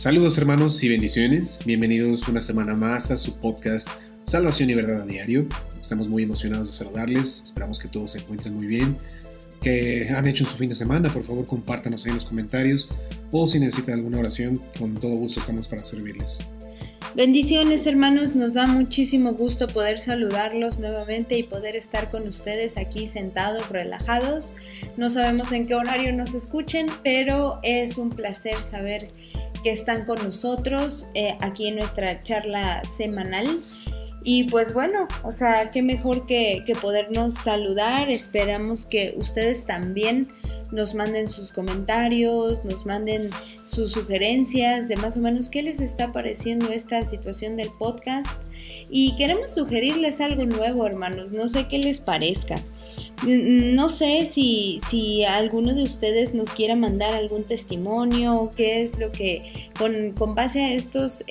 Saludos hermanos y bendiciones, bienvenidos una semana más a su podcast Salvación y Verdad a Diario. Estamos muy emocionados de saludarles, esperamos que todos se encuentren muy bien, que han hecho en su fin de semana. Por favor compártanos ahí en los comentarios o si necesitan alguna oración, con todo gusto estamos para servirles. Bendiciones hermanos, nos da muchísimo gusto poder saludarlos nuevamente y poder estar con ustedes aquí sentados, relajados. No sabemos en qué horario nos escuchen, pero es un placer saber que están con nosotros aquí en nuestra charla semanal. Y pues bueno, qué mejor que podernos saludar. Esperamos que ustedes también nos manden sus comentarios, nos manden sus sugerencias de más o menos qué les está pareciendo esta situación del podcast. Y queremos sugerirles algo nuevo, hermanos, no sé qué les parezca. No sé si alguno de ustedes nos quiera mandar algún testimonio, qué es lo que, con base a estos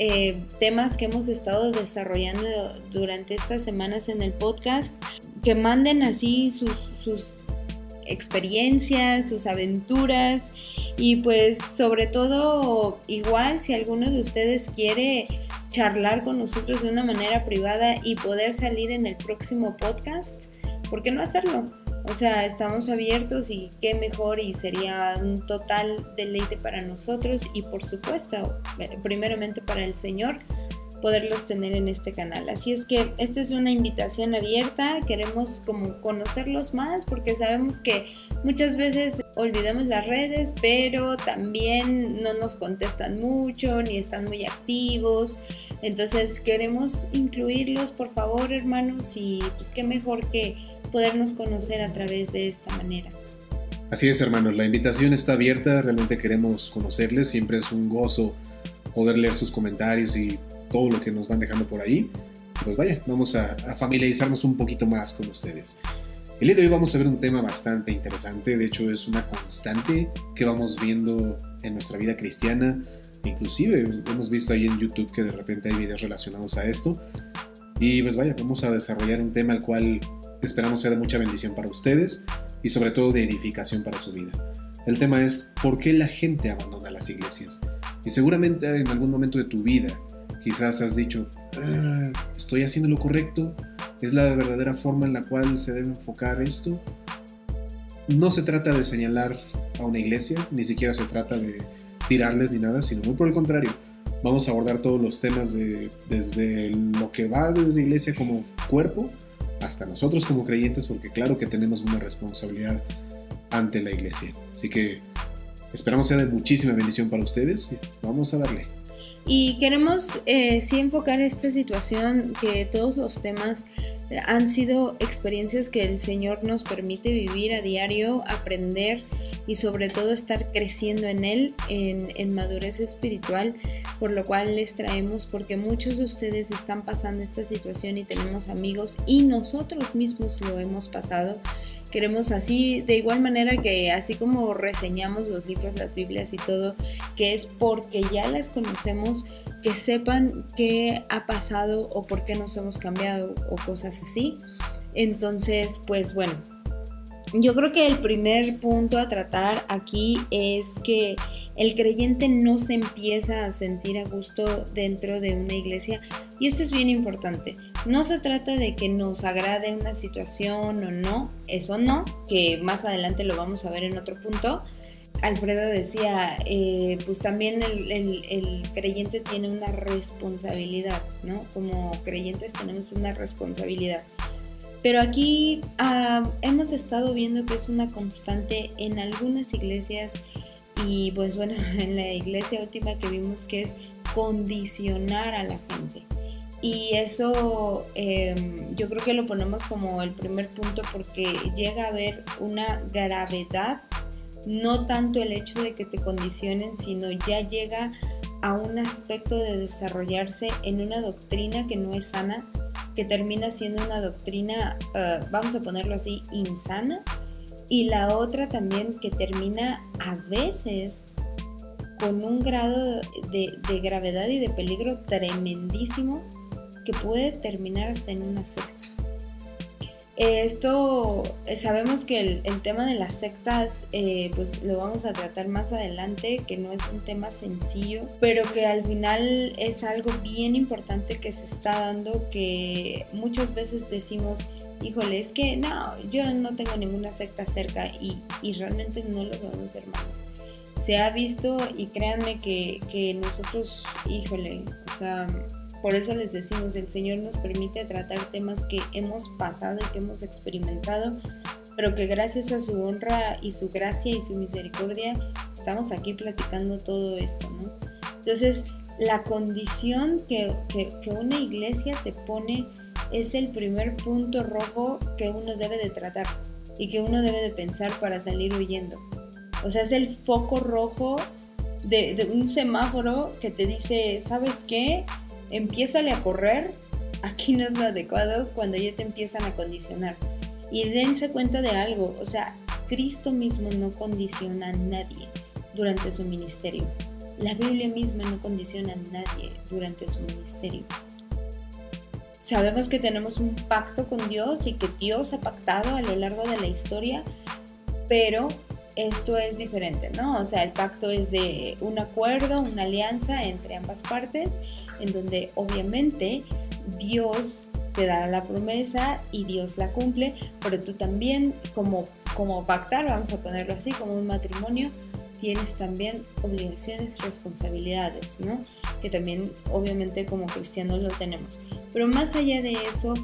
temas que hemos estado desarrollando durante estas semanas en el podcast, que manden así sus experiencias, sus aventuras y pues sobre todo igual si alguno de ustedes quiere charlar con nosotros de una manera privada y poder salir en el próximo podcast, ¿por qué no hacerlo? Estamos abiertos y qué mejor, y sería un total deleite para nosotros y por supuesto, primeramente para el Señor, poderlos tener en este canal. Así es que esta es una invitación abierta, queremos como conocerlos más porque sabemos que muchas veces olvidamos las redes, pero también no nos contestan mucho ni están muy activos. Entonces queremos incluirlos, por favor, hermanos, y pues qué mejor que podernos conocer a través de esta manera. Así es, hermanos, la invitación está abierta, realmente queremos conocerles, siempre es un gozo poder leer sus comentarios y todo lo que nos van dejando por ahí. Pues vaya, vamos a familiarizarnos un poquito más con ustedes. El día de hoy vamos a ver un tema bastante interesante, de hecho es una constante que vamos viendo en nuestra vida cristiana, inclusive hemos visto ahí en YouTube que de repente hay videos relacionados a esto. Y pues vaya, vamos a desarrollar un tema el cual esperamos sea de mucha bendición para ustedes y sobre todo de edificación para su vida. El tema es ¿por qué la gente abandona las iglesias? Y seguramente en algún momento de tu vida quizás has dicho, ¿estoy haciendo lo correcto? ¿Es la verdadera forma en la cual se debe enfocar esto? No se trata de señalar a una iglesia, ni siquiera se trata de tirarles ni nada, sino muy por el contrario. Vamos a abordar todos los temas desde lo que va desde iglesia como cuerpo hasta nosotros como creyentes, porque claro que tenemos una responsabilidad ante la iglesia. Así que esperamos sea de muchísima bendición para ustedes. Vamos a darle. Y queremos sí enfocar esta situación, que todos los temas han sido experiencias que el Señor nos permite vivir a diario, aprender y sobre todo estar creciendo en Él, en madurez espiritual, por lo cual les traemos, porque muchos de ustedes están pasando esta situación y tenemos amigos y nosotros mismos lo hemos pasado. Queremos así, de igual manera que así como reseñamos los libros, las Biblias y todo, que es porque ya las conocemos, que sepan qué ha pasado o por qué nos hemos cambiado o cosas así. Entonces, pues bueno, yo creo que el primer punto a tratar aquí es que el creyente no se empieza a sentir a gusto dentro de una iglesia, y esto es bien importante. No se trata de que nos agrade una situación o no, eso no, que más adelante lo vamos a ver en otro punto. Alfredo decía, pues también el creyente tiene una responsabilidad, ¿no? Como creyentes tenemos una responsabilidad. Pero aquí hemos estado viendo que es una constante en algunas iglesias y pues bueno, en la iglesia última que vimos, que es condicionar a la gente. Y eso yo creo que lo ponemos como el primer punto porque llega a haber una gravedad, no tanto el hecho de que te condicionen, sino ya llega a un aspecto de desarrollarse en una doctrina que no es sana, que termina siendo una doctrina, vamos a ponerlo así, insana, y la otra también que termina a veces con un grado de gravedad y de peligro tremendísimo que puede terminar hasta en una secta. Sabemos que el tema de las sectas, pues lo vamos a tratar más adelante, que no es un tema sencillo, pero que al final es algo bien importante que se está dando, que muchas veces decimos, híjole, es que no, yo no tengo ninguna secta cerca, y realmente no lo sabemos, hermanos. Se ha visto, y créanme que nosotros, híjole, o sea, por eso les decimos, el Señor nos permite tratar temas que hemos pasado y que hemos experimentado, pero que gracias a su honra y su gracia y su misericordia estamos aquí platicando todo esto, ¿no? Entonces, la condición que una iglesia te pone es el primer punto rojo que uno debe de tratar y que uno debe de pensar para salir huyendo. O sea, es el foco rojo de un semáforo que te dice, ¿sabes qué? Empiézale a correr, aquí no es lo adecuado, cuando ya te empiezan a condicionar. Y dense cuenta de algo, o sea, Cristo mismo no condiciona a nadie durante su ministerio. La Biblia misma no condiciona a nadie durante su ministerio. Sabemos que tenemos un pacto con Dios y que Dios ha pactado a lo largo de la historia, pero esto es diferente, ¿no? O sea, el pacto es de un acuerdo, una alianza entre ambas partes, en donde obviamente Dios te da la promesa y Dios la cumple, pero tú también, como pactar, vamos a ponerlo así, como un matrimonio, tienes también obligaciones, responsabilidades, ¿no? Que también obviamente como cristianos lo tenemos. Pero más allá de eso,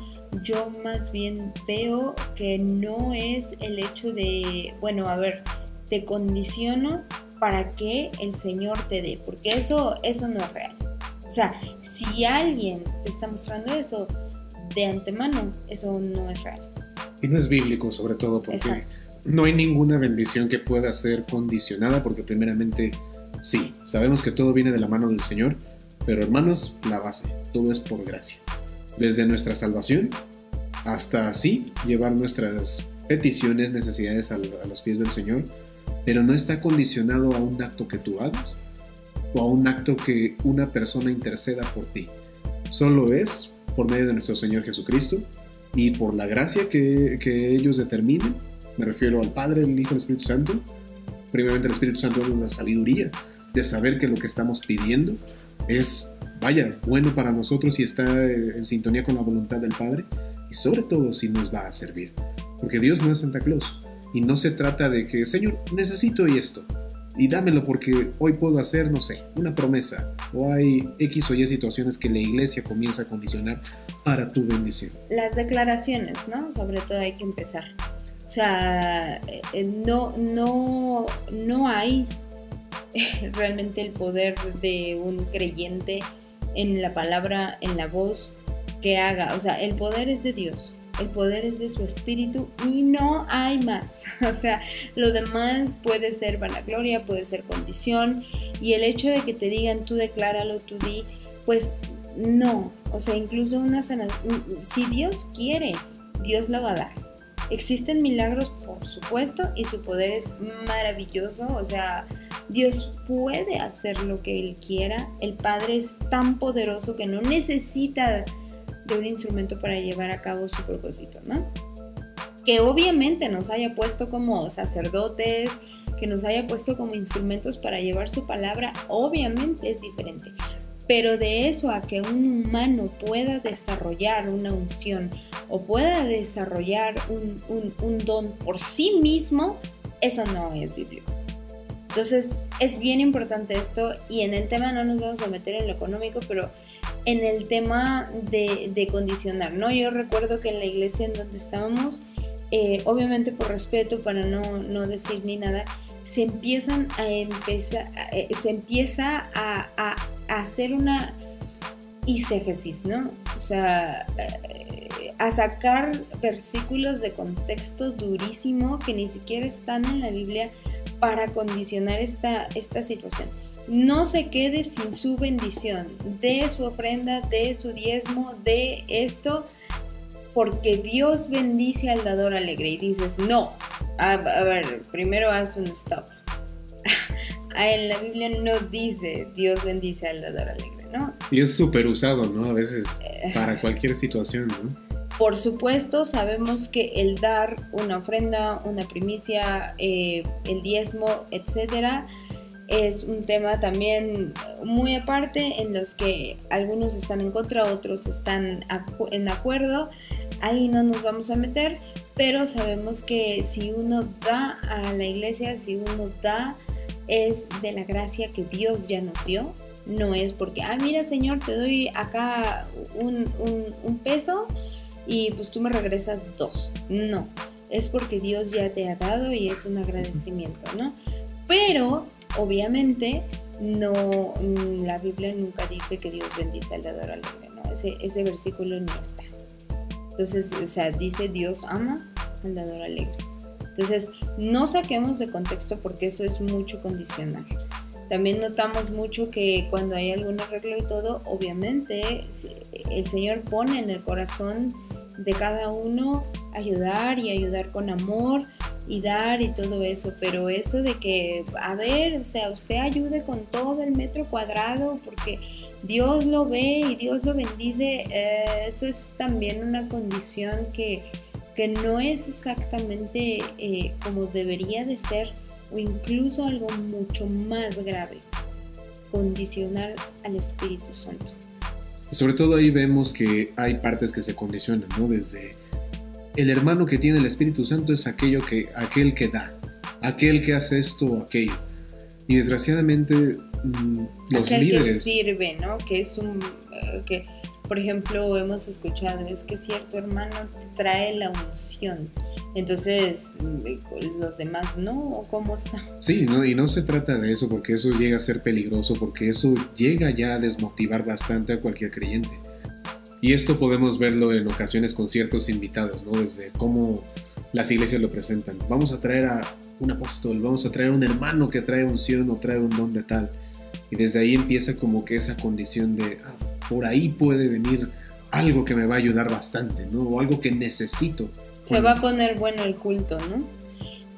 yo más bien veo que no es el hecho de, bueno, a ver, te condiciono para que el Señor te dé, porque eso no es real. O sea, si alguien te está mostrando eso de antemano, eso no es real. Y no es bíblico, sobre todo, porque Exacto. No hay ninguna bendición que pueda ser condicionada, porque primeramente, sí, sabemos que todo viene de la mano del Señor, pero hermanos, la base, todo es por gracia. Desde nuestra salvación hasta así llevar nuestras peticiones, necesidades a los pies del Señor, pero no está condicionado a un acto que tú hagas o a un acto que una persona interceda por ti. Solo es por medio de nuestro Señor Jesucristo y por la gracia que ellos determinen. Me refiero al Padre, el Hijo y el Espíritu Santo. Primeramente el Espíritu Santo da una sabiduría de saber que lo que estamos pidiendo es, vaya, bueno para nosotros y está en sintonía con la voluntad del Padre, y sobre todo si nos va a servir. Porque Dios no es Santa Claus y no se trata de que, Señor, necesito esto y dámelo porque hoy puedo hacer, no sé, una promesa, o hay X o Y situaciones que la iglesia comienza a condicionar para tu bendición. Las declaraciones, ¿no? Sobre todo hay que empezar. O sea, no hay realmente el poder de un creyente en la palabra, en la voz que haga. O sea, el poder es de Dios, el poder es de su Espíritu y no hay más. O sea, lo demás puede ser vanagloria, puede ser condición, y el hecho de que te digan tú decláralo, tú di, pues no. O sea, incluso una sanación, si Dios quiere, Dios la va a dar. Existen milagros, por supuesto, y su poder es maravilloso. O sea, Dios puede hacer lo que Él quiera. El Padre es tan poderoso que no necesita de un instrumento para llevar a cabo su propósito, ¿no? Que obviamente nos haya puesto como sacerdotes, que nos haya puesto como instrumentos para llevar su palabra, obviamente es diferente. Pero de eso a que un humano pueda desarrollar una unción o pueda desarrollar un don por sí mismo, eso no es bíblico. Entonces es bien importante esto, y en el tema no nos vamos a meter en lo económico, pero en el tema de condicionar, ¿no? Yo recuerdo que en la iglesia en donde estábamos, obviamente por respeto, para no decir ni nada, se empieza a hacer una eisegesis, ¿no? O sea, a sacar versículos de contexto durísimo que ni siquiera están en la Biblia para condicionar esta situación. No se quede sin su bendición, de su ofrenda, de su diezmo, de esto, porque Dios bendice al dador alegre. Y dices, no, a ver, primero haz un stop. En la Biblia no dice Dios bendice al dador alegre, ¿no? Y es súper usado, ¿no? A veces para cualquier situación, ¿no? Por supuesto, sabemos que el dar una ofrenda, una primicia, el diezmo, etcétera, es un tema también muy aparte, en los que algunos están en contra, otros están en acuerdo. Ahí no nos vamos a meter, pero sabemos que si uno da a la iglesia, si uno da, es de la gracia que Dios ya nos dio. No es porque, mira, Señor, te doy acá un peso y pues tú me regresas 2. No, es porque Dios ya te ha dado y es un agradecimiento, ¿no? Pero, obviamente, no, la Biblia nunca dice que Dios bendice al dador alegre, ¿no? Ese versículo ni está. Entonces, o sea, dice Dios ama al dador alegre. Entonces, no saquemos de contexto porque eso es mucho condicionar. También notamos mucho que cuando hay algún arreglo y todo, obviamente el Señor pone en el corazón de cada uno ayudar y ayudar con amor y dar y todo eso, pero eso de que, a ver, o sea, usted ayude con todo el metro cuadrado porque Dios lo ve y Dios lo bendice, eso es también una condición que no es exactamente como debería de ser, o incluso algo mucho más grave, condicionar al Espíritu Santo. Sobre todo ahí vemos que hay partes que se condicionan, ¿no? Desde el hermano que tiene el Espíritu Santo es aquel que da, aquel que hace esto o aquello. Y desgraciadamente los aquel líderes... que sirve, ¿no? Que es que, por ejemplo, hemos escuchado, es que cierto hermano te trae la unción. Entonces, los demás no, ¿o cómo está? Sí, ¿no? Y no se trata de eso, porque eso llega a ser peligroso, porque eso llega ya a desmotivar bastante a cualquier creyente. Y esto podemos verlo en ocasiones con ciertos invitados, ¿no? Desde cómo las iglesias lo presentan. Vamos a traer a un apóstol, vamos a traer a un hermano que trae unción o trae un don de tal. Y desde ahí empieza como que esa condición de, por ahí puede venir algo que me va a ayudar bastante, ¿no? O algo que necesito. Se va a poner bueno el culto, ¿no?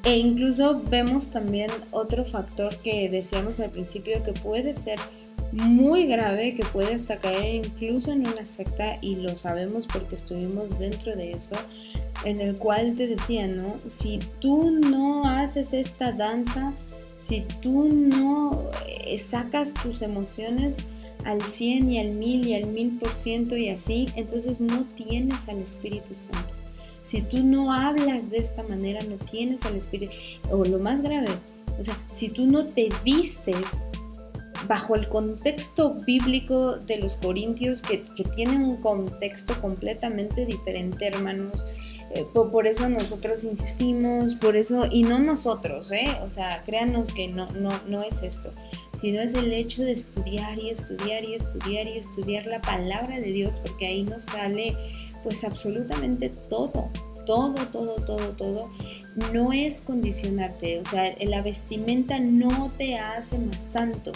E incluso vemos también otro factor que decíamos al principio que puede ser muy grave, que puede hasta caer incluso en una secta, y lo sabemos porque estuvimos dentro de eso, en el cual te decía, ¿no? Si tú no haces esta danza, si tú no sacas tus emociones al 100 y al 1000 y al 1000% y así, entonces no tienes al Espíritu Santo. Si tú no hablas de esta manera, no tienes al Espíritu. O lo más grave, o sea, si tú no te vistes bajo el contexto bíblico de los corintios, que tienen un contexto completamente diferente, hermanos. Por eso nosotros insistimos, por eso, y no nosotros, o sea, créanos que no es esto, sino es el hecho de estudiar y estudiar y estudiar y estudiar la palabra de Dios, porque ahí nos sale pues absolutamente todo. No es condicionarte, o sea, la vestimenta no te hace más santo.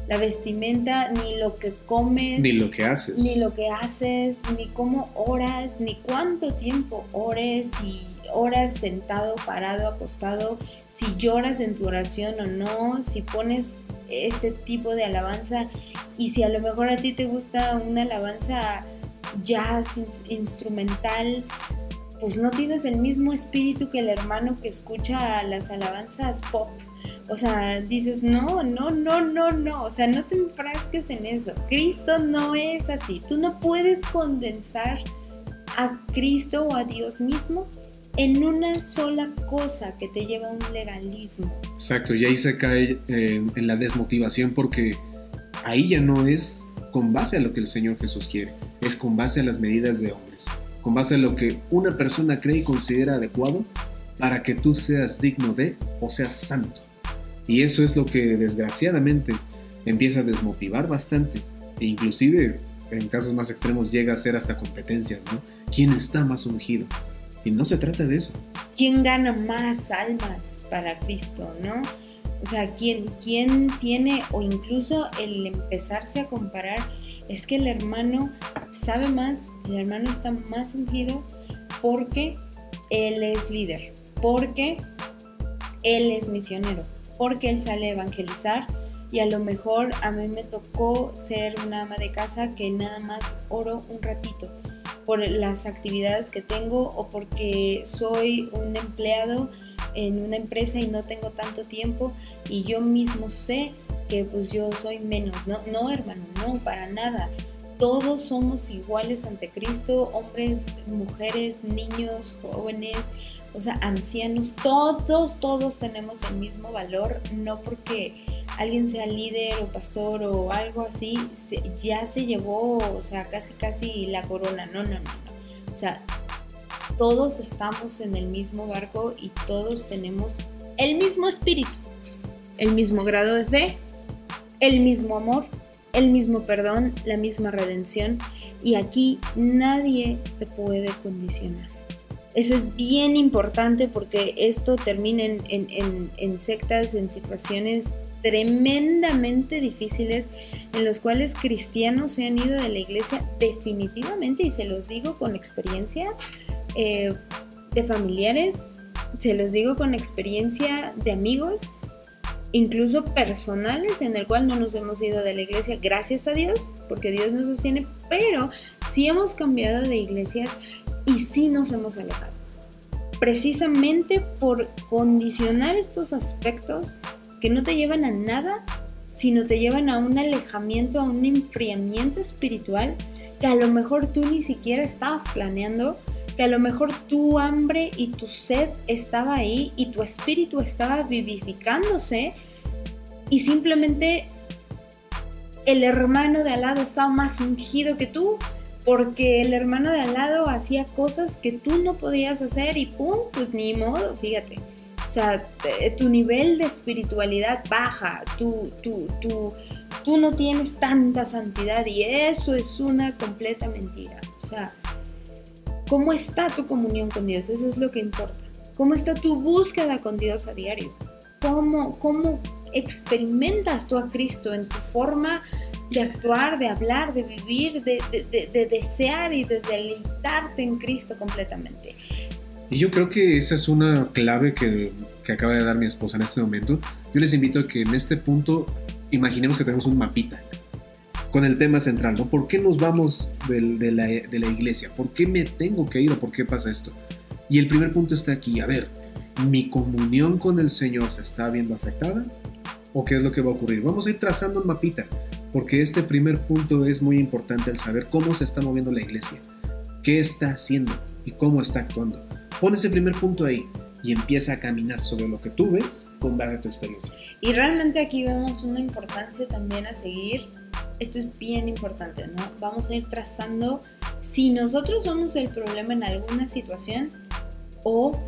La vestimenta, ni lo que comes, ni lo que haces, ni cómo oras, ni cuánto tiempo ores, si oras sentado, parado, acostado, si lloras en tu oración o no, si pones este tipo de alabanza, y si a lo mejor a ti te gusta una alabanza jazz, instrumental, pues no tienes el mismo espíritu que el hermano que escucha las alabanzas pop. O sea, dices, no, o sea, no te enfrasques en eso. Cristo no es así. Tú no puedes condensar a Cristo o a Dios mismo en una sola cosa que te lleva a un legalismo. Exacto, y ahí se cae en la desmotivación, porque ahí ya no es con base a lo que el Señor Jesús quiere, es con base a las medidas de hombres, con base a lo que una persona cree y considera adecuado para que tú seas digno de o seas santo. Y eso es lo que desgraciadamente empieza a desmotivar bastante, e inclusive en casos más extremos llega a ser hasta competencias, ¿no? ¿Quién está más ungido? Y no se trata de eso. ¿Quién gana más almas para Cristo, no? O sea, ¿quién tiene, o incluso el empezarse a comparar, es que el hermano sabe más, el hermano está más ungido porque él es líder, porque él es misionero, porque él sale a evangelizar, y a lo mejor a mí me tocó ser una ama de casa que nada más oro un ratito, por las actividades que tengo o porque soy un empleado en una empresa y no tengo tanto tiempo y yo mismo sé que pues yo soy menos. No, hermano, no, para nada. Todos somos iguales ante Cristo, hombres, mujeres, niños, jóvenes, o sea, ancianos, todos tenemos el mismo valor, no porque alguien sea líder o pastor o algo así, ya se llevó, o sea, casi la corona, no, o sea, todos estamos en el mismo barco y todos tenemos el mismo espíritu, el mismo grado de fe, el mismo amor, el mismo perdón, la misma redención, y aquí nadie te puede condicionar. Eso es bien importante porque esto termina en sectas, en situaciones tremendamente difíciles en los cuales cristianos se han ido de la iglesia definitivamente, y se los digo con experiencia de familiares, se los digo con experiencia de amigos, incluso personales, en el cual no nos hemos ido de la iglesia, gracias a Dios, porque Dios nos sostiene, pero sí hemos cambiado de iglesias y sí nos hemos alejado, precisamente por condicionar estos aspectos que no te llevan a nada, sino te llevan a un alejamiento, a un enfriamiento espiritual que a lo mejor tú ni siquiera estabas planeando, que a lo mejor tu hambre y tu sed estaba ahí y tu espíritu estaba vivificándose y simplemente el hermano de al lado estaba más ungido que tú porque el hermano de al lado hacía cosas que tú no podías hacer y pum, pues ni modo, fíjate. O sea, tu nivel de espiritualidad baja, tú no tienes tanta santidad y eso es una completa mentira. O sea, ¿cómo está tu comunión con Dios? Eso es lo que importa. ¿Cómo está tu búsqueda con Dios a diario? ¿Cómo experimentas tú a Cristo en tu forma de actuar, de hablar, de vivir, de desear y de deleitarte en Cristo completamente? Y yo creo que esa es una clave que acaba de dar mi esposa en este momento. Yo les invito a que en este punto imaginemos que tenemos un mapita con el tema central, ¿no? ¿Por qué nos vamos de la iglesia? ¿Por qué me tengo que ir o por qué pasa esto? Y el primer punto está aquí. A ver, ¿mi comunión con el Señor se está viendo afectada? ¿O qué es lo que va a ocurrir? Vamos a ir trazando un mapita, porque este primer punto es muy importante, el saber cómo se está moviendo la iglesia, qué está haciendo y cómo está actuando. Pon ese primer punto ahí y empieza a caminar sobre lo que tú ves con base a tu experiencia. Y realmente aquí vemos una importancia también a seguir. Esto es bien importante, ¿no? Vamos a ir trazando si nosotros somos el problema en alguna situación o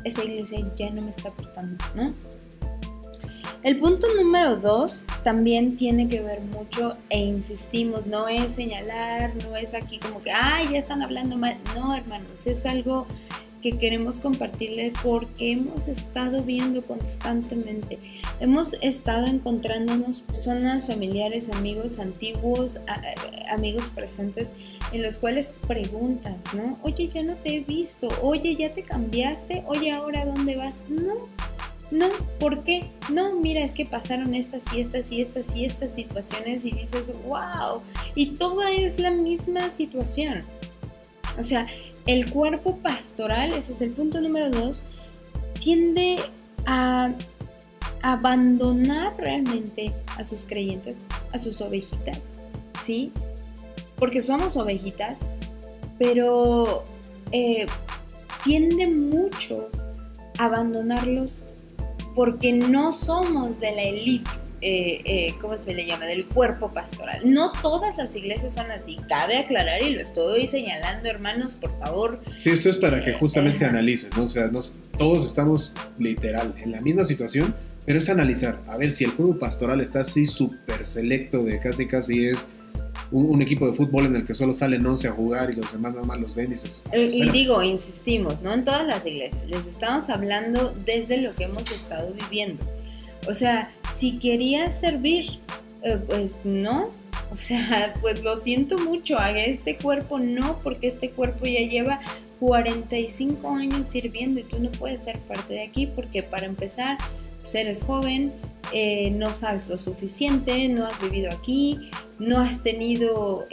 esa iglesia ya no me está aportando, ¿no? El punto número 2 también tiene que ver mucho, e insistimos, no es señalar, no es aquí como que, ay, ya están hablando mal. No, hermanos, es algo que queremos compartirles porque hemos estado viendo constantemente. Hemos estado encontrándonos personas, familiares, amigos antiguos, amigos presentes, en los cuales preguntas, ¿no? Oye, ya no te he visto. Oye, ya te cambiaste. Oye, ¿ahora dónde vas? No, ¿por qué? No, mira, es que pasaron estas situaciones y dices, wow, y toda es la misma situación. O sea, el cuerpo pastoral, ese es el punto número 2, tiende a abandonar realmente a sus creyentes, a sus ovejitas, ¿sí? Porque somos ovejitas, pero tiende mucho a abandonarlos porque no somos de la élite, ¿cómo se le llama? Del cuerpo pastoral. No todas las iglesias son así, cabe aclarar y lo estoy señalando, hermanos, por favor. Sí, esto es para que justamente se analice, ¿no? O sea, todos estamos literal en la misma situación, pero es analizar, a ver si el cuerpo pastoral está así súper selecto de casi es un equipo de fútbol en el que solo salen 11 a jugar y los demás nada más los ven y dices... Y digo, insistimos, no en todas las iglesias, les estamos hablando desde lo que hemos estado viviendo. O sea, si querías servir, pues no, o sea, pues lo siento mucho, a este cuerpo no, porque este cuerpo ya lleva 45 años sirviendo y tú no puedes ser parte de aquí porque para empezar, pues eres joven, no sabes lo suficiente, no has vivido aquí, no has tenido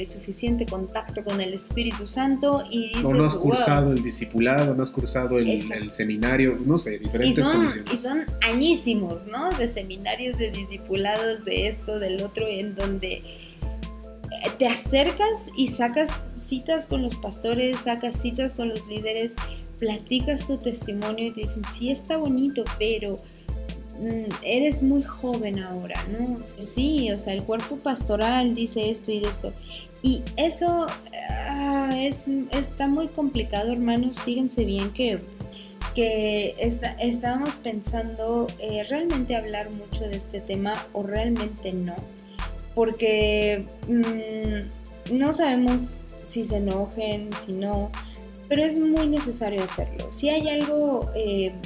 suficiente contacto con el Espíritu Santo y dices, o no has cursado wow, el discipulado, no has cursado el seminario, no sé, diferentes condiciones. Y son añísimos, ¿no? De seminarios, de discipulados, de esto, del otro, en donde te acercas y sacas citas con los pastores, sacas citas con los líderes, platicas tu testimonio y te dicen, sí está bonito, pero eres muy joven ahora, ¿no? Sí, o sea, el cuerpo pastoral dice esto y de esto. Y eso está muy complicado, hermanos. Fíjense bien que estábamos pensando realmente hablar mucho de este tema o realmente no. Porque no sabemos si se enojen, si no, pero es muy necesario hacerlo. Si hay algo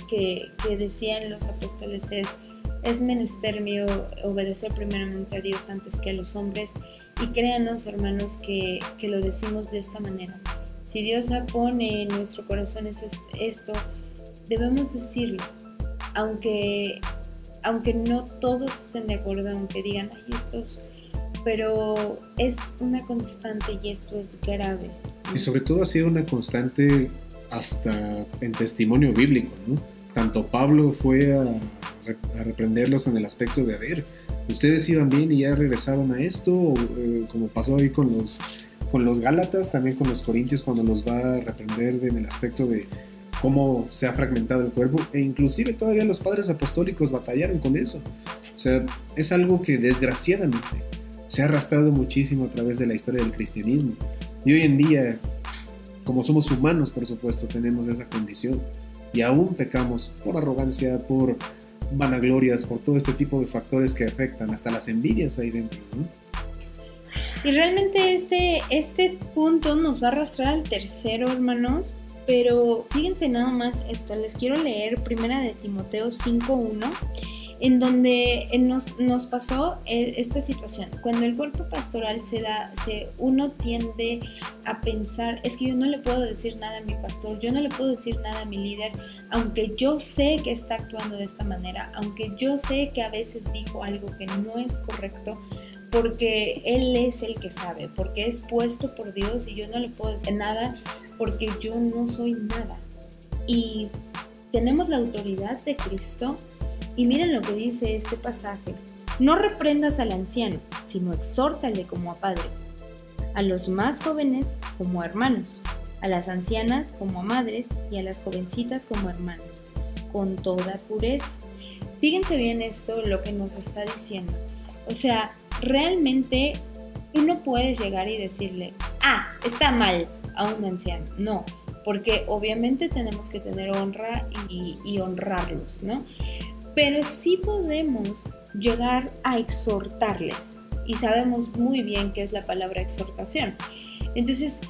que decían los apóstoles es menester mío obedecer primeramente a Dios antes que a los hombres, y créanos, hermanos, que lo decimos de esta manera. Si Dios pone en nuestro corazón esto, debemos decirlo, aunque no todos estén de acuerdo, aunque digan, ay, pero es una constante y esto es grave. Y sobre todo ha sido una constante hasta en testimonio bíblico, ¿no? Tanto Pablo fue a reprenderlos en el aspecto de, a ver, ustedes iban bien y ya regresaron a esto, o, como pasó ahí con los Gálatas, también con los Corintios, cuando los va a reprender en el aspecto de cómo se ha fragmentado el cuerpo, e inclusive todavía los padres apostólicos batallaron con eso. O sea, es algo que desgraciadamente se ha arrastrado muchísimo a través de la historia del cristianismo. Y hoy en día, como somos humanos, por supuesto, tenemos esa condición. Y aún pecamos por arrogancia, por vanaglorias, por todo este tipo de factores que afectan, hasta las envidias ahí dentro, ¿no? Y realmente este punto nos va a arrastrar al tercero, hermanos. Pero fíjense nada más esto. Les quiero leer 1 de Timoteo 5:1. En donde nos pasó esta situación. Cuando el cuerpo pastoral uno tiende a pensar, es que yo no le puedo decir nada a mi pastor, yo no le puedo decir nada a mi líder, aunque yo sé que está actuando de esta manera, aunque yo sé que a veces dijo algo que no es correcto, porque Él es el que sabe, porque es puesto por Dios y yo no le puedo decir nada porque yo no soy nada. Y tenemos la autoridad de Cristo. Y miren lo que dice este pasaje. No reprendas al anciano, sino exhórtale como a padre. A los más jóvenes como a hermanos. A las ancianas como a madres y a las jovencitas como hermanos. Con toda pureza. Fíjense bien esto, lo que nos está diciendo. O sea, realmente uno puede llegar y decirle, está mal a un anciano. No, porque obviamente tenemos que tener honra y honrarlos, ¿no? Pero sí podemos llegar a exhortarles. Y sabemos muy bien qué es la palabra exhortación. Entonces,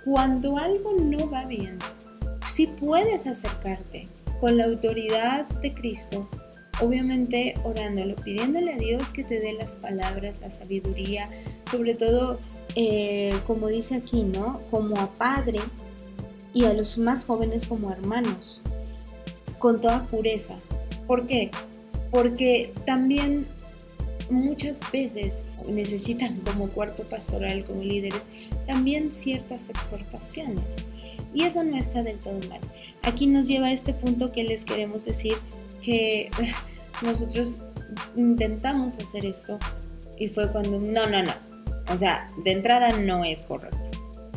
cuando algo no va bien, sí puedes acercarte con la autoridad de Cristo, obviamente orándolo, pidiéndole a Dios que te dé las palabras, la sabiduría, sobre todo, como dice aquí, ¿no? Como a padre, y a los más jóvenes como hermanos, con toda pureza. ¿Por qué? Porque también muchas veces necesitan como cuerpo pastoral, como líderes, también ciertas exhortaciones. Y eso no está del todo mal. Aquí nos lleva a este punto que les queremos decir que nosotros intentamos hacer esto y fue cuando no. O sea, de entrada no es correcto.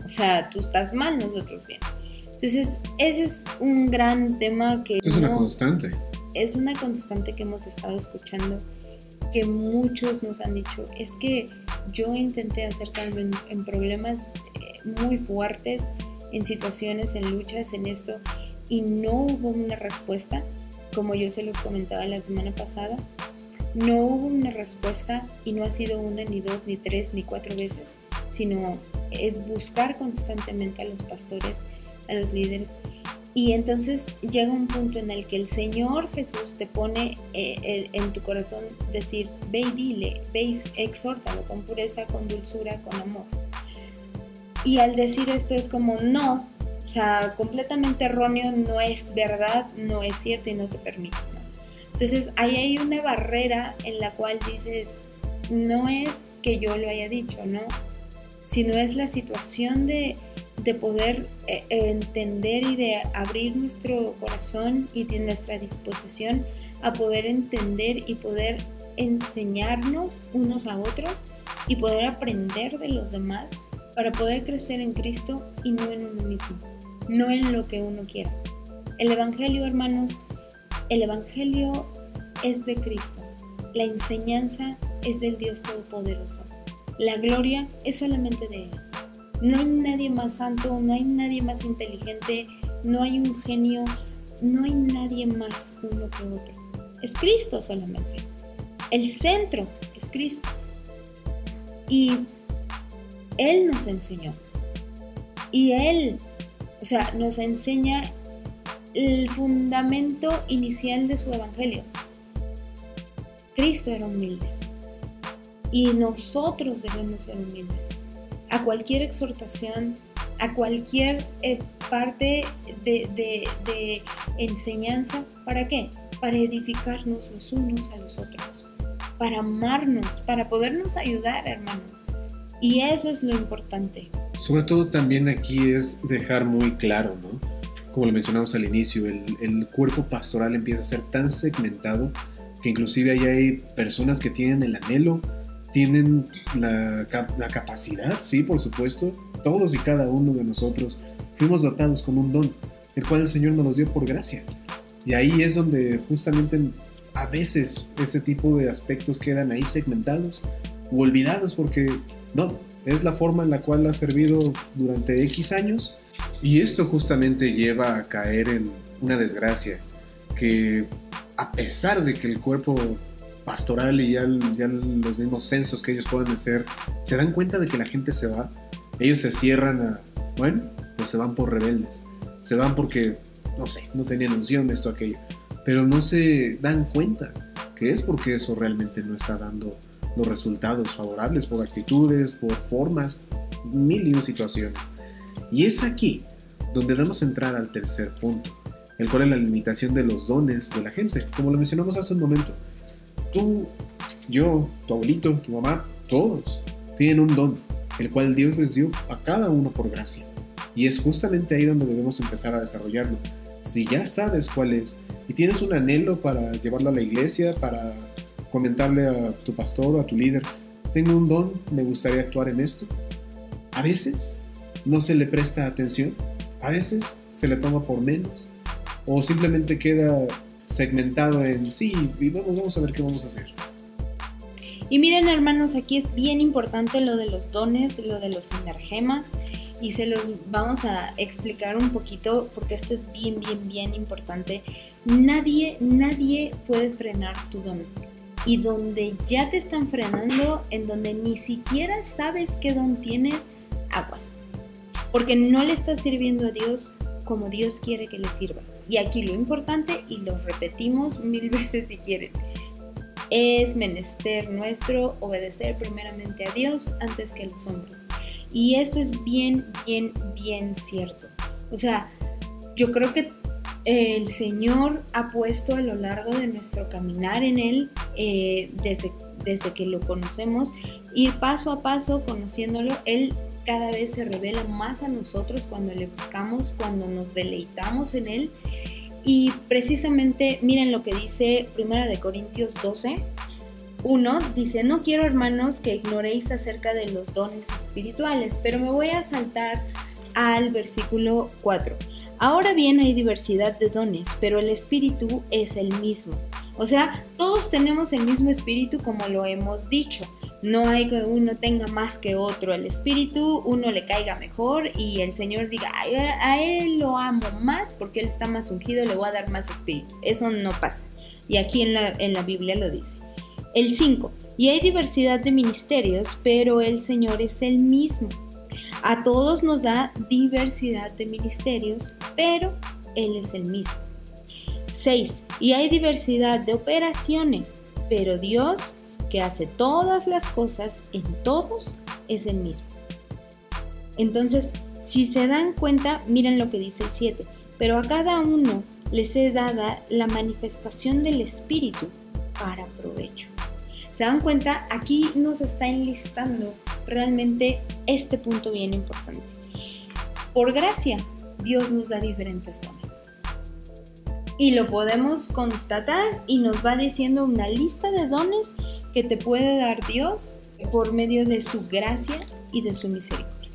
O sea, tú estás mal, nosotros bien. Entonces, ese es un gran tema que... Es una constante. Es una constante que hemos estado escuchando, que muchos nos han dicho, es que yo intenté acercarme en problemas muy fuertes, en situaciones, en luchas, en esto, y no hubo una respuesta, como yo se los comentaba la semana pasada, no hubo una respuesta y no ha sido una, ni dos, ni tres, ni cuatro veces, sino es buscar constantemente a los pastores, a los líderes. Y entonces llega un punto en el que el Señor Jesús te pone en tu corazón decir, ve y dile, ve y exhórtalo con pureza, con dulzura, con amor. Y al decir esto es como, no, o sea, completamente erróneo, no es verdad, no es cierto y no te permito, ¿no? Entonces ahí hay una barrera en la cual dices, no es que yo lo haya dicho, ¿no? Sino es la situación de poder entender y de abrir nuestro corazón y de nuestra disposición a poder entender y poder enseñarnos unos a otros y poder aprender de los demás para poder crecer en Cristo y no en uno mismo, no en lo que uno quiera. El Evangelio, hermanos, el Evangelio es de Cristo, la enseñanza es del Dios Todopoderoso, la gloria es solamente de Él. No hay nadie más santo, no hay nadie más inteligente, no hay un genio, no hay nadie más uno que otro. Es Cristo solamente. El centro es Cristo. Y Él nos enseñó. Y Él, nos enseña el fundamento inicial de su evangelio. Cristo era humilde. Y nosotros debemos ser humildes. A cualquier exhortación, a cualquier parte de enseñanza, ¿para qué? Para edificarnos los unos a los otros, para amarnos, para podernos ayudar, hermanos. Y eso es lo importante. Sobre todo también aquí es dejar muy claro, ¿no? Como lo mencionamos al inicio, el cuerpo pastoral empieza a ser tan segmentado que inclusive ahí hay personas que tienen el anhelo, tienen la capacidad, sí, por supuesto. Todos y cada uno de nosotros fuimos dotados con un don, el cual el Señor nos los dio por gracia. Y ahí es donde justamente a veces ese tipo de aspectos quedan ahí segmentados o olvidados, porque no, es la forma en la cual ha servido durante X años. Y esto justamente lleva a caer en una desgracia, que a pesar de que el cuerpo pastoral y ya los mismos censos que ellos pueden hacer se dan cuenta de que la gente se va, ellos se cierran pues se van por rebeldes, se van porque, no sé, no tenían unción, esto, aquello, pero no se dan cuenta que es porque eso realmente no está dando los resultados favorables, por actitudes, por formas, mil y un situaciones. Y es aquí donde damos entrada al tercer punto, el cual es la limitación de los dones de la gente. Como lo mencionamos hace un momento, tú, yo, tu abuelito, tu mamá, todos tienen un don, el cual Dios les dio a cada uno por gracia. Y es justamente ahí donde debemos empezar a desarrollarlo. Si ya sabes cuál es y tienes un anhelo para llevarlo a la iglesia, para comentarle a tu pastor o a tu líder, tengo un don, me gustaría actuar en esto. A veces no se le presta atención, a veces se le toma por menos, o simplemente queda segmentado en sí, y vamos a ver qué vamos a hacer. Y miren, hermanos, aquí es bien importante lo de los dones, lo de los energemas, y se los vamos a explicar un poquito porque esto es bien importante. Nadie puede frenar tu don. Y donde ya te están frenando, en donde ni siquiera sabes qué don tienes, aguas. Porque no le estás sirviendo a Dios como Dios quiere que le sirvas. Y aquí lo importante, y lo repetimos 1000 veces si quieren, es menester nuestro obedecer primeramente a Dios antes que a los hombres. Y esto es bien cierto. O sea, yo creo que el Señor ha puesto a lo largo de nuestro caminar en Él, desde que lo conocemos, ir paso a paso conociéndolo, Él cada vez se revela más a nosotros cuando le buscamos, cuando nos deleitamos en Él. Y precisamente miren lo que dice 1 Corintios 12:1, dice: no quiero, hermanos, que ignoréis acerca de los dones espirituales, pero me voy a saltar al versículo 4. Ahora bien, hay diversidad de dones, pero el espíritu es el mismo. O sea, todos tenemos el mismo espíritu, como lo hemos dicho. No hay que uno tenga más que otro el espíritu, uno le caiga mejor y el Señor diga: a él lo amo más porque él está más ungido, le voy a dar más espíritu. Eso no pasa. Y aquí en la Biblia lo dice. El 5. Y hay diversidad de ministerios, pero el Señor es el mismo. A todos nos da diversidad de ministerios, pero Él es el mismo. 6. Y hay diversidad de operaciones, pero Dios, que hace todas las cosas en todos, es el mismo. Entonces, si se dan cuenta, miren lo que dice el 7. Pero a cada uno les he dada la manifestación del Espíritu para provecho. ¿Se dan cuenta? Aquí nos está enlistando realmente este punto bien importante. Por gracia, Dios nos da diferentes dones. Y lo podemos constatar y nos va diciendo una lista de dones que te puede dar Dios por medio de su gracia y de su misericordia.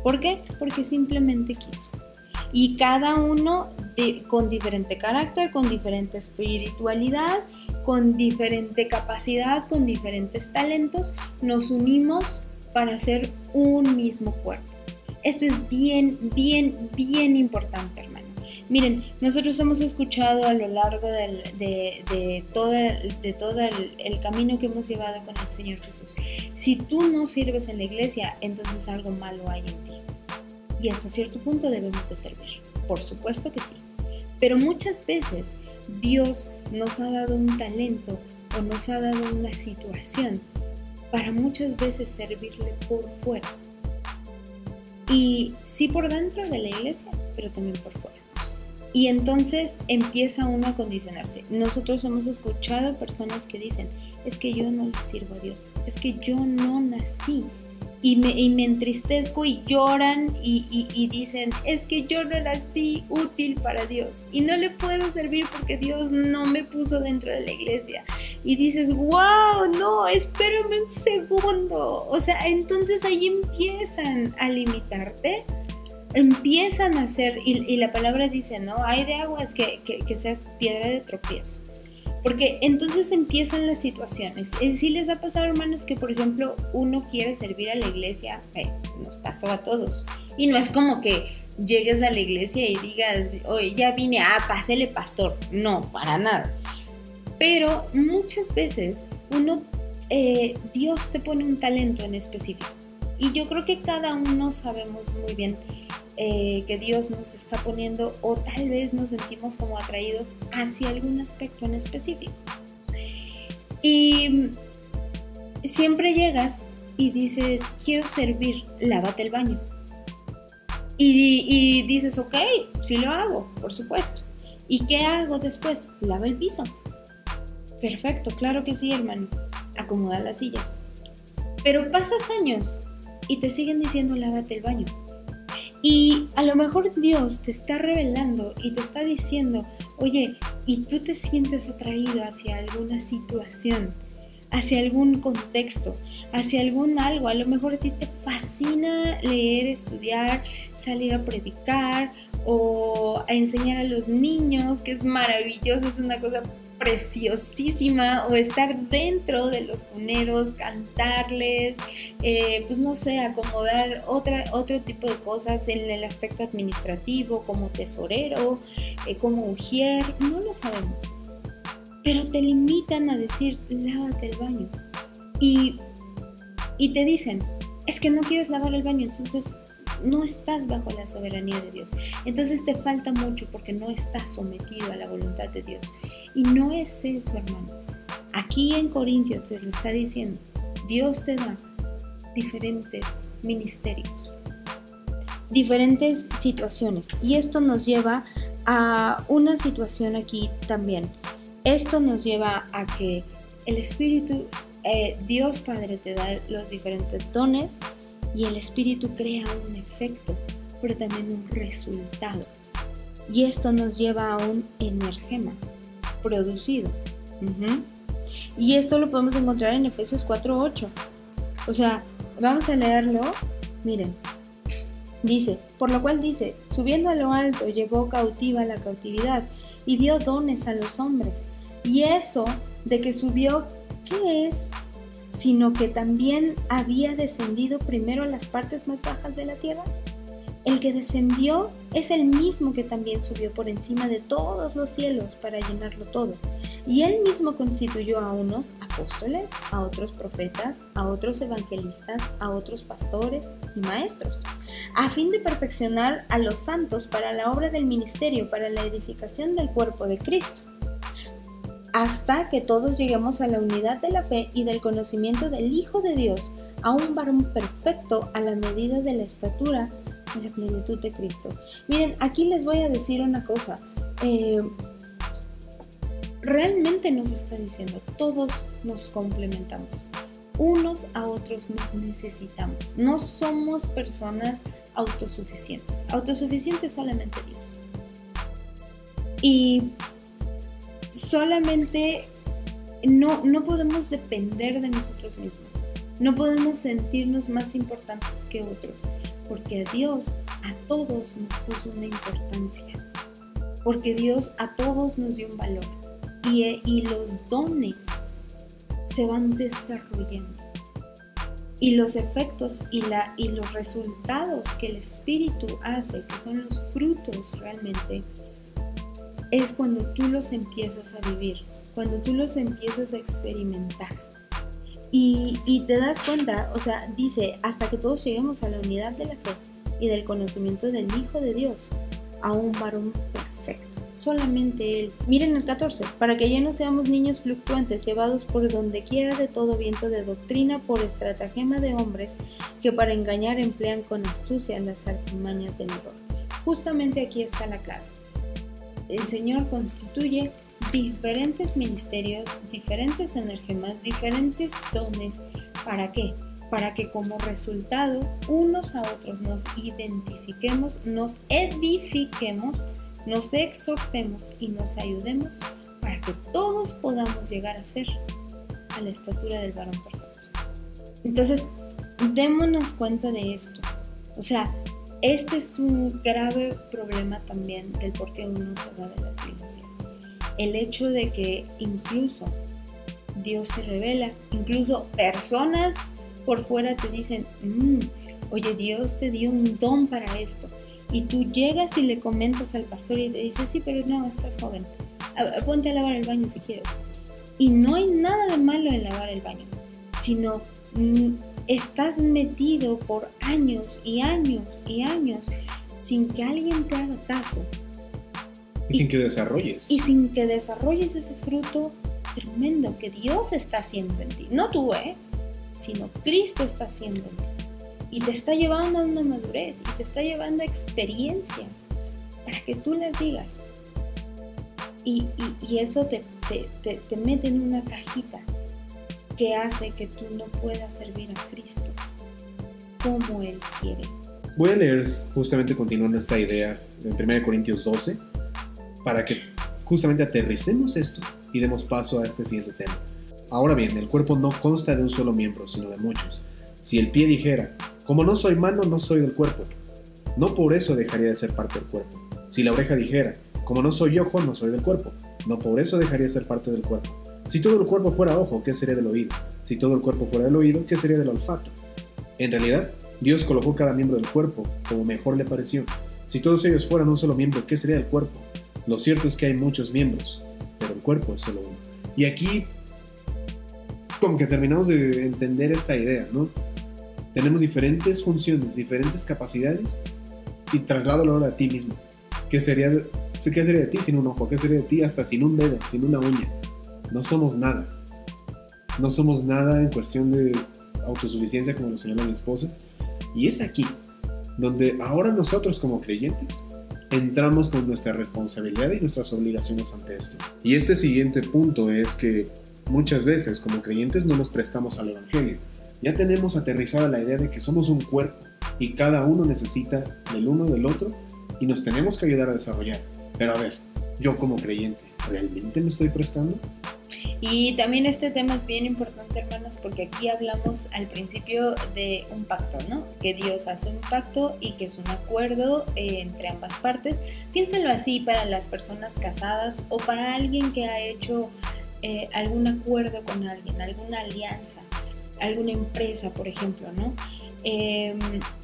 ¿Por qué? Porque simplemente quiso. Y cada uno con diferente carácter, con diferente espiritualidad, con diferente capacidad, con diferentes talentos, nos unimos para hacer un mismo cuerpo. Esto es bien importante, hermano. Miren, nosotros hemos escuchado a lo largo de todo el camino que hemos llevado con el Señor Jesús. Si tú no sirves en la iglesia, entonces algo malo hay en ti. Y hasta cierto punto debemos de servir. Por supuesto que sí. Pero muchas veces Dios nos ha dado un talento o nos ha dado una situación para muchas veces servirle por fuera. Y sí por dentro de la iglesia, pero también por fuera. Y entonces empieza uno a condicionarse. Nosotros hemos escuchado personas que dicen, es que yo no le sirvo a Dios, es que yo no nací. Y me entristezco y lloran y dicen, es que yo no nací útil para Dios y no le puedo servir porque Dios no me puso dentro de la iglesia. Y dices, wow, no, espérame un segundo. O sea, entonces ahí empiezan a limitarte. Empiezan a hacer, y la palabra dice, ¿no? Hay de aguas que seas piedra de tropiezo. Porque entonces empiezan las situaciones. ¿Sí les ha pasado, hermanos, que por ejemplo uno quiere servir a la iglesia? Nos pasó a todos. Y no es como que llegues a la iglesia y digas, oye, ya vine, pásele pastor. No, para nada. Pero muchas veces Dios te pone un talento en específico. Y yo creo que cada uno sabemos muy bien que Dios nos está poniendo, o tal vez nos sentimos como atraídos hacia algún aspecto en específico. Y siempre llegas y dices, quiero servir, lávate el baño. Y dices, ok, sí lo hago, por supuesto. ¿Y qué hago después? Lava el piso. Perfecto, claro que sí, hermano. Acomoda las sillas. Pero pasas años y te siguen diciendo, lávate el baño. Y a lo mejor Dios te está revelando y te está diciendo, oye, y tú te sientes atraído hacia alguna situación, hacia algún contexto, hacia algún algo. A lo mejor a ti te fascina leer, estudiar, salir a predicar o a enseñar a los niños, que es maravilloso, es una cosa preciosísima, o estar dentro de los cuneros, cantarles, pues no sé, acomodar otro tipo de cosas en el aspecto administrativo, como tesorero, como ujier, no lo sabemos. Pero te limitan a decir, lávate el baño. Y te dicen, es que no quieres lavar el baño, entonces no estás bajo la soberanía de Dios. Entonces te falta mucho porque no estás sometido a la voluntad de Dios. Y no es eso, hermanos. Aquí en Corintios te lo está diciendo, Dios te da diferentes ministerios, diferentes situaciones. Y esto nos lleva a una situación aquí también. Esto nos lleva a que el Espíritu, Dios Padre te da los diferentes dones y el Espíritu crea un efecto, pero también un resultado. Y esto nos lleva a un energema producido. Y esto lo podemos encontrar en Efesios 4:8. O sea, vamos a leerlo. Miren, dice, por lo cual dice, subiendo a lo alto llevó cautiva la cautividad y dio dones a los hombres. Y eso de que subió, ¿qué es? Sino que también había descendido primero a las partes más bajas de la tierra. El que descendió es el mismo que también subió por encima de todos los cielos para llenarlo todo. Y él mismo constituyó a unos apóstoles, a otros profetas, a otros evangelistas, a otros pastores y maestros, a fin de perfeccionar a los santos para la obra del ministerio, para la edificación del cuerpo de Cristo, hasta que todos lleguemos a la unidad de la fe y del conocimiento del Hijo de Dios, a un varón perfecto a la medida de la estatura de la plenitud de Cristo. Miren, aquí les voy a decir una cosa. realmente nos está diciendo, todos nos complementamos, unos a otros nos necesitamos, no somos personas autosuficientes, autosuficiente solamente Dios. Y solamente no podemos depender de nosotros mismos, no podemos sentirnos más importantes que otros, porque Dios a todos nos puso una importancia, porque Dios a todos nos dio un valor y los dones se van desarrollando y los efectos y los resultados que el Espíritu hace, que son los frutos realmente, es cuando tú los empiezas a vivir, cuando tú los empiezas a experimentar. Y te das cuenta, o sea, dice, hasta que todos lleguemos a la unidad de la fe y del conocimiento del Hijo de Dios, a un varón perfecto, solamente Él. Miren el 14, para que ya no seamos niños fluctuantes, llevados por donde quiera de todo viento de doctrina, por estratagema de hombres, que para engañar emplean con astucia las artimañas del error. Justamente aquí está la clave. El Señor constituye diferentes ministerios, diferentes energemas, diferentes dones. ¿Para qué? Para que como resultado unos a otros nos identifiquemos, nos edifiquemos, nos exhortemos y nos ayudemos para que todos podamos llegar a ser a la estatura del varón perfecto. Entonces, démonos cuenta de esto. O sea, este es un grave problema también del por qué uno se va de las iglesias. El hecho de que incluso Dios se revela, incluso personas por fuera te dicen, oye, Dios te dio un don para esto. Y tú llegas y le comentas al pastor y te dice, sí, pero no, estás joven. Ponte a lavar el baño si quieres. Y no hay nada de malo en lavar el baño, sino estás metido por años y años y años sin que alguien te haga caso. Y sin que desarrolles. Y sin que desarrolles ese fruto tremendo que Dios está haciendo en ti. No tú, sino Cristo está haciendo en ti. Y te está llevando a una madurez y te está llevando a experiencias para que tú las digas. Y eso te mete en una cajita que hace que tú no puedas servir a Cristo como Él quiere. Voy a leer justamente continuando esta idea en 1 Corintios 12 para que justamente aterricemos esto y demos paso a este siguiente tema. Ahora bien, el cuerpo no consta de un solo miembro, sino de muchos. Si el pie dijera, como no soy mano, no soy del cuerpo, no por eso dejaría de ser parte del cuerpo. Si la oreja dijera, como no soy ojo, no soy del cuerpo, no por eso dejaría de ser parte del cuerpo. Si todo el cuerpo fuera ojo, ¿qué sería del oído? Si todo el cuerpo fuera del oído, ¿qué sería del olfato? En realidad, Dios colocó cada miembro del cuerpo como mejor le pareció. Si todos ellos fueran un solo miembro, ¿qué sería del cuerpo? Lo cierto es que hay muchos miembros, pero el cuerpo es solo uno. Y aquí, como que terminamos de entender esta idea, ¿no? Tenemos diferentes funciones, diferentes capacidades, y trasládalo ahora a ti mismo. ¿Qué sería de ti sin un ojo? ¿Qué sería de ti hasta sin un dedo, sin una uña? No somos nada. No somos nada en cuestión de autosuficiencia, como lo señala mi esposa. Y es aquí donde ahora nosotros como creyentes entramos con nuestra responsabilidad y nuestras obligaciones ante esto. Y este siguiente punto es que muchas veces como creyentes no nos prestamos al evangelio. Ya tenemos aterrizada la idea de que somos un cuerpo y cada uno necesita del uno y del otro y nos tenemos que ayudar a desarrollar. Pero a ver, yo como creyente, ¿realmente me estoy prestando? Y también este tema es bien importante, hermanos, porque aquí hablamos al principio de un pacto, ¿no? Que Dios hace un pacto y que es un acuerdo entre ambas partes. Piénsenlo así para las personas casadas o para alguien que ha hecho algún acuerdo con alguien, alguna alianza, alguna empresa, por ejemplo, ¿no?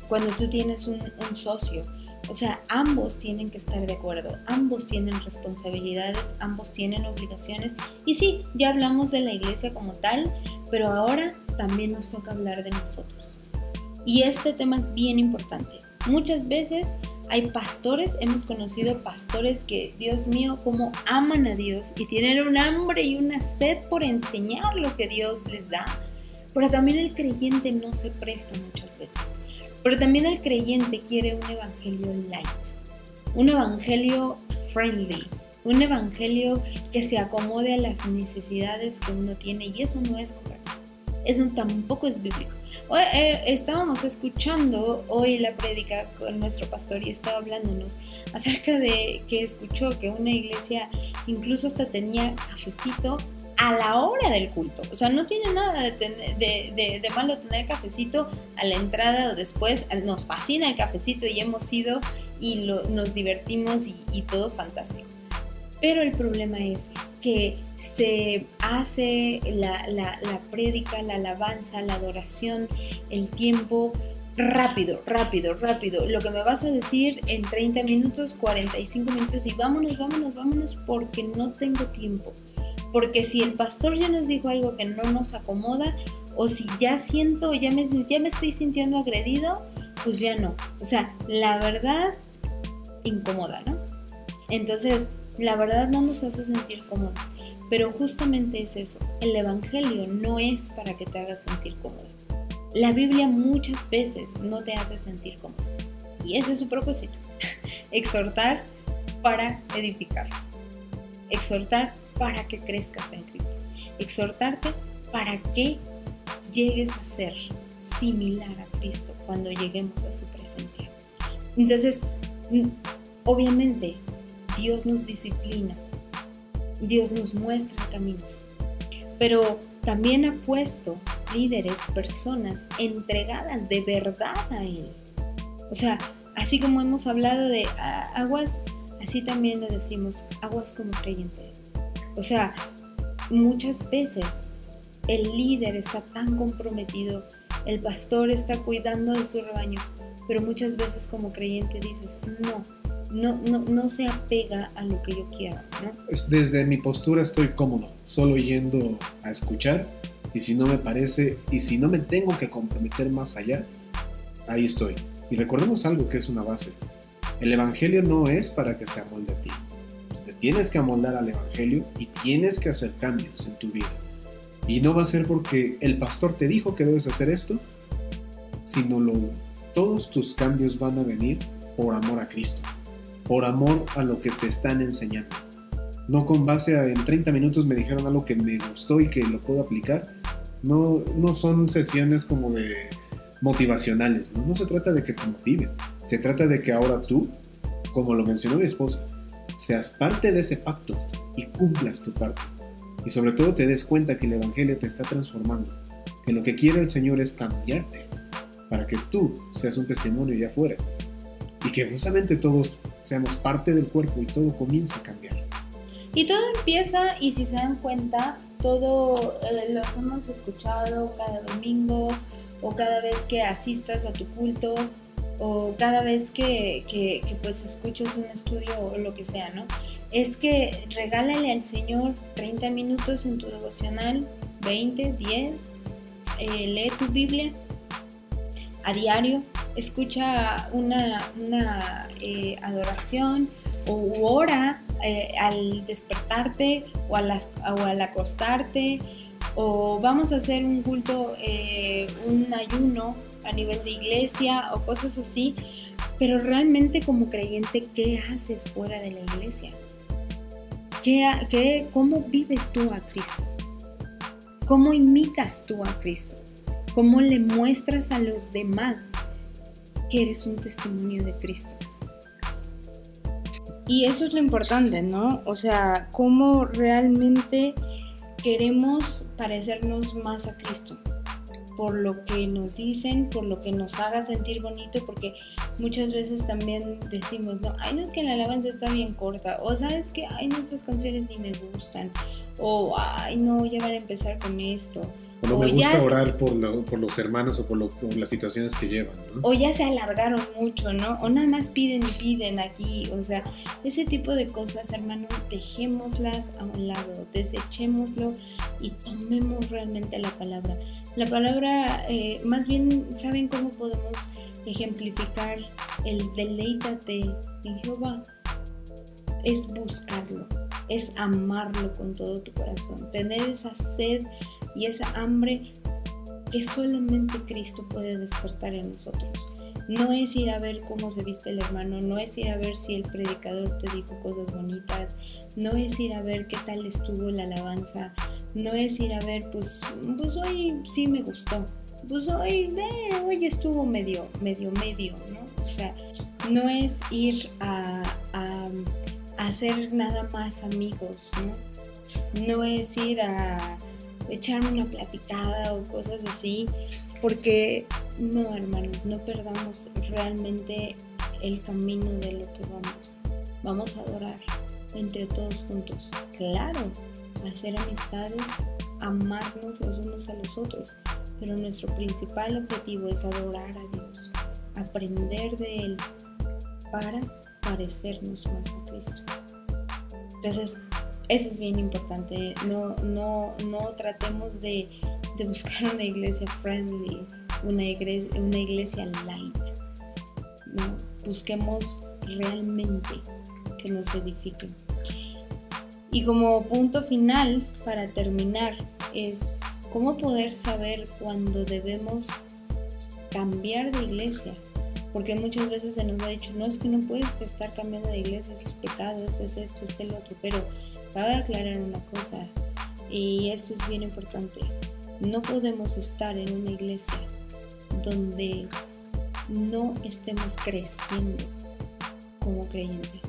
Cuando tú tienes un socio, o sea, ambos tienen que estar de acuerdo, ambos tienen responsabilidades, ambos tienen obligaciones. Y sí, ya hablamos de la iglesia como tal, pero ahora también nos toca hablar de nosotros. Y este tema es bien importante. Muchas veces hay pastores, hemos conocido pastores que, Dios mío, cómo aman a Dios y tienen un hambre y una sed por enseñar lo que Dios les da. Pero también el creyente no se presta muchas veces. Pero también el creyente quiere un evangelio light, un evangelio friendly, un evangelio que se acomode a las necesidades que uno tiene, y eso no es correcto. Eso tampoco es bíblico. Estábamos escuchando hoy la prédica con nuestro pastor y estaba hablándonos acerca de que escuchó que una iglesia incluso hasta tenía cafecito a la hora del culto. O sea, no tiene nada de malo tener cafecito a la entrada o después. Nos fascina el cafecito y hemos ido y nos divertimos y todo fantástico. Pero el problema es que se hace la prédica, la alabanza, la adoración, el tiempo rápido. Lo que me vas a decir en 30 minutos, 45 minutos y vámonos porque no tengo tiempo. Porque si el pastor ya nos dijo algo que no nos acomoda, o si ya me estoy sintiendo agredido, pues ya no. O sea, la verdad incomoda, ¿no? Entonces, la verdad no nos hace sentir cómodos. Pero justamente es eso. El evangelio no es para que te hagas sentir cómodo. La Biblia muchas veces no te hace sentir cómodo. Y ese es su propósito. Exhortar para edificar. Exhortar para que crezcas en Cristo. Exhortarte para que llegues a ser similar a Cristo cuando lleguemos a su presencia. Entonces, obviamente, Dios nos disciplina. Dios nos muestra el camino. Pero también ha puesto líderes, personas entregadas de verdad a Él. O sea, así como hemos hablado de aguas, así también lo decimos, aguas como creyente. O sea, muchas veces el líder está tan comprometido, el pastor está cuidando de su rebaño, pero muchas veces como creyente dices, no se apega a lo que yo quiero, ¿no? Desde mi postura estoy cómodo, solo yendo a escuchar, y si no me parece, y si no me tengo que comprometer más allá, ahí estoy. Y recordemos algo que es una base. El evangelio no es para que se amolde a ti. Te tienes que amoldar al evangelio y tienes que hacer cambios en tu vida. Y no va a ser porque el pastor te dijo que debes hacer esto, sino todos tus cambios van a venir por amor a Cristo, por amor a lo que te están enseñando. No con base a en 30 minutos me dijeron algo que me gustó y que lo puedo aplicar. No son sesiones como de motivacionales, ¿no? No se trata de que te motiven, se trata de que ahora tú, como lo mencionó mi esposa, seas parte de ese pacto y cumplas tu parte. Y sobre todo te des cuenta que el evangelio te está transformando, que lo que quiere el Señor es cambiarte para que tú seas un testimonio allá afuera y que justamente todos seamos parte del cuerpo y todo comienza a cambiar. Y todo empieza, y si se dan cuenta, todo lo hemos escuchado cada domingo, o cada vez que asistas a tu culto, o cada vez que pues escuchas un estudio o lo que sea, ¿no? Es que regálale al Señor 30 minutos en tu devocional, 20, 10, lee tu Biblia a diario, escucha una adoración o ora al despertarte o al acostarte, o vamos a hacer un culto, un ayuno a nivel de iglesia o cosas así, pero realmente como creyente, ¿qué haces fuera de la iglesia? ¿Cómo vives tú a Cristo? ¿Cómo imitas tú a Cristo? ¿Cómo le muestras a los demás que eres un testimonio de Cristo? Y eso es lo importante, ¿no? O sea, cómo realmente queremos parecernos más a Cristo, por lo que nos dicen, por lo que nos haga sentir bonito, porque muchas veces también decimos, no, ay, no, es que la alabanza está bien corta, o sabes que, ay, no, estas canciones ni me gustan, o ay, no, ya van a empezar con esto. O no me gusta orar por los hermanos o por las situaciones que llevan, ¿no? O ya se alargaron mucho, ¿no? O nada más piden aquí, o sea, ese tipo de cosas, hermanos, dejémoslas a un lado, desechémoslo y tomemos realmente la palabra. La palabra, más bien, ¿saben cómo podemos ejemplificar el deleítate en Jehová? Es buscarlo, es amarlo con todo tu corazón, tener esa sed y esa hambre que solamente Cristo puede despertar en nosotros. No es ir a ver cómo se viste el hermano, no es ir a ver si el predicador te dijo cosas bonitas, no es ir a ver qué tal estuvo la alabanza, no es ir a ver, pues hoy sí me gustó, pues hoy estuvo medio, ¿no? O sea, no es ir a hacer nada más amigos, ¿no? No es ir a echar una platicada o cosas así, porque no, hermanos, no perdamos realmente el camino de lo que vamos a adorar entre todos juntos, claro, hacer amistades, amarnos los unos a los otros, pero nuestro principal objetivo es adorar a Dios, aprender de Él para parecernos más a Cristo. Entonces, eso es bien importante. No tratemos de buscar una iglesia friendly, una iglesia light. No, busquemos realmente que nos edifiquen. Y como punto final, para terminar, es cómo poder saber cuándo debemos cambiar de iglesia. Porque muchas veces se nos ha dicho, no, es que no puedes estar cambiando de iglesia, eso es pecado, eso es esto, es el otro. Pero cabe aclarar una cosa, y esto es bien importante. No podemos estar en una iglesia donde no estemos creciendo como creyentes,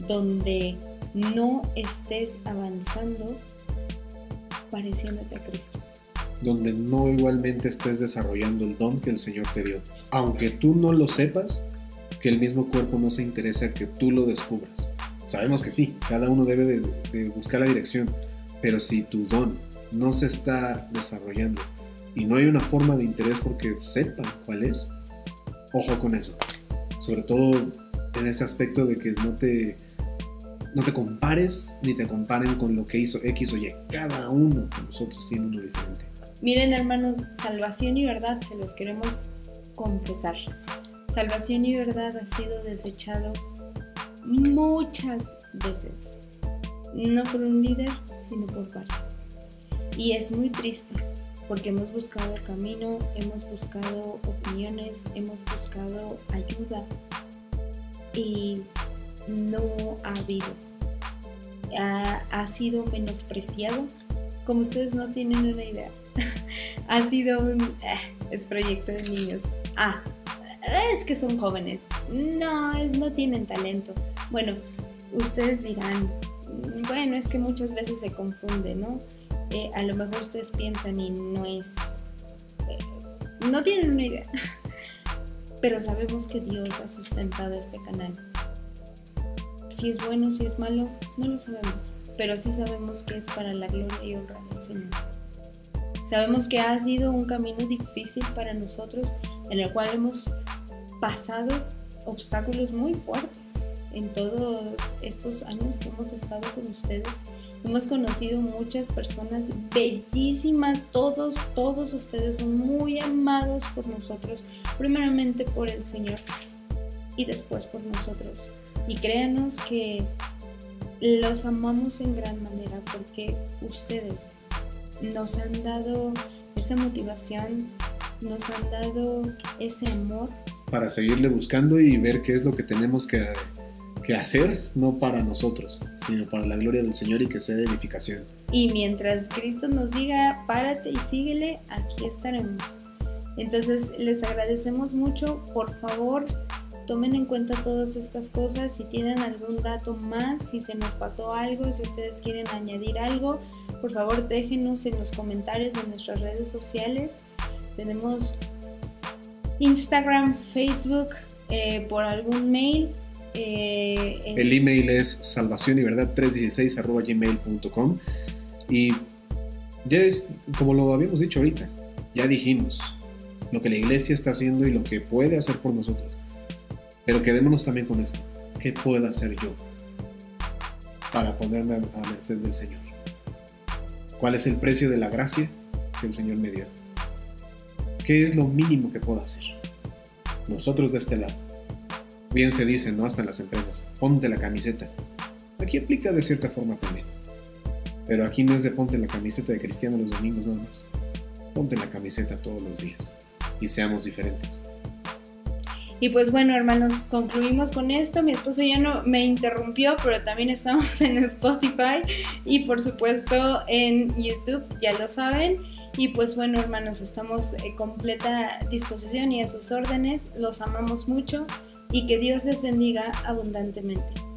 donde no estés avanzando pareciéndote a Cristo, donde no igualmente estés desarrollando el don que el Señor te dio, aunque tú no lo sepas, que el mismo cuerpo no se interesa que tú lo descubras. Sabemos que sí, cada uno debe de buscar la dirección, pero si tu don no se está desarrollando y no hay una forma de interés porque sepan cuál es, ojo con eso, sobre todo en ese aspecto de que no te compares ni te comparen con lo que hizo X o Y. Cada uno de nosotros tiene uno diferente. Miren, hermanos, salvación y verdad se los queremos confesar. Salvación y verdad ha sido desechado muchas veces, no por un líder, sino por varios. Y es muy triste, porque hemos buscado el camino, hemos buscado opiniones, hemos buscado ayuda y no ha habido. Ha sido menospreciado, como ustedes no tienen una idea. Ha sido es proyecto de niños. Es que son jóvenes. No tienen talento. Bueno, ustedes dirán, bueno, es que muchas veces se confunde, ¿no? A lo mejor ustedes piensan y no es... no tienen una idea. Pero sabemos que Dios ha sustentado este canal. Si es bueno, si es malo, no lo sabemos. Pero sí sabemos que es para la gloria y honra del Señor. Sabemos que ha sido un camino difícil para nosotros, en el cual hemos pasado obstáculos muy fuertes. En todos estos años que hemos estado con ustedes, hemos conocido muchas personas bellísimas. Todos ustedes son muy amados por nosotros, primeramente por el Señor y después por nosotros. Y créanos que los amamos en gran manera, porque ustedes nos han dado esa motivación, nos han dado ese amor para seguirle buscando y ver qué es lo que tenemos que hacer, no para nosotros, sino para la gloria del Señor y que sea de edificación. Y mientras Cristo nos diga, párate y síguele, aquí estaremos. Entonces les agradecemos mucho. Por favor, tomen en cuenta todas estas cosas. Si tienen algún dato más, si se nos pasó algo, si ustedes quieren añadir algo, por favor déjenos en los comentarios de nuestras redes sociales. Tenemos Instagram, Facebook, por algún mail. El email es salvacionyverdad316@gmail.com. Y ya es, como lo habíamos dicho ahorita, ya dijimos lo que la iglesia está haciendo y lo que puede hacer por nosotros. Pero quedémonos también con esto. ¿Qué puedo hacer yo para ponerme a merced del Señor? ¿Cuál es el precio de la gracia que el Señor me dio? ¿Qué es lo mínimo que puedo hacer? Nosotros de este lado. Bien se dice, ¿no? Hasta en las empresas. Ponte la camiseta. Aquí aplica de cierta forma también. Pero aquí no es de ponte la camiseta de cristiano los domingos nada más. Ponte la camiseta todos los días. Y seamos diferentes. Y pues bueno, hermanos, concluimos con esto. Mi esposo ya no me interrumpió, pero también estamos en Spotify y por supuesto en YouTube, ya lo saben. Y pues bueno, hermanos, estamos en completa disposición y a sus órdenes. Los amamos mucho y que Dios les bendiga abundantemente.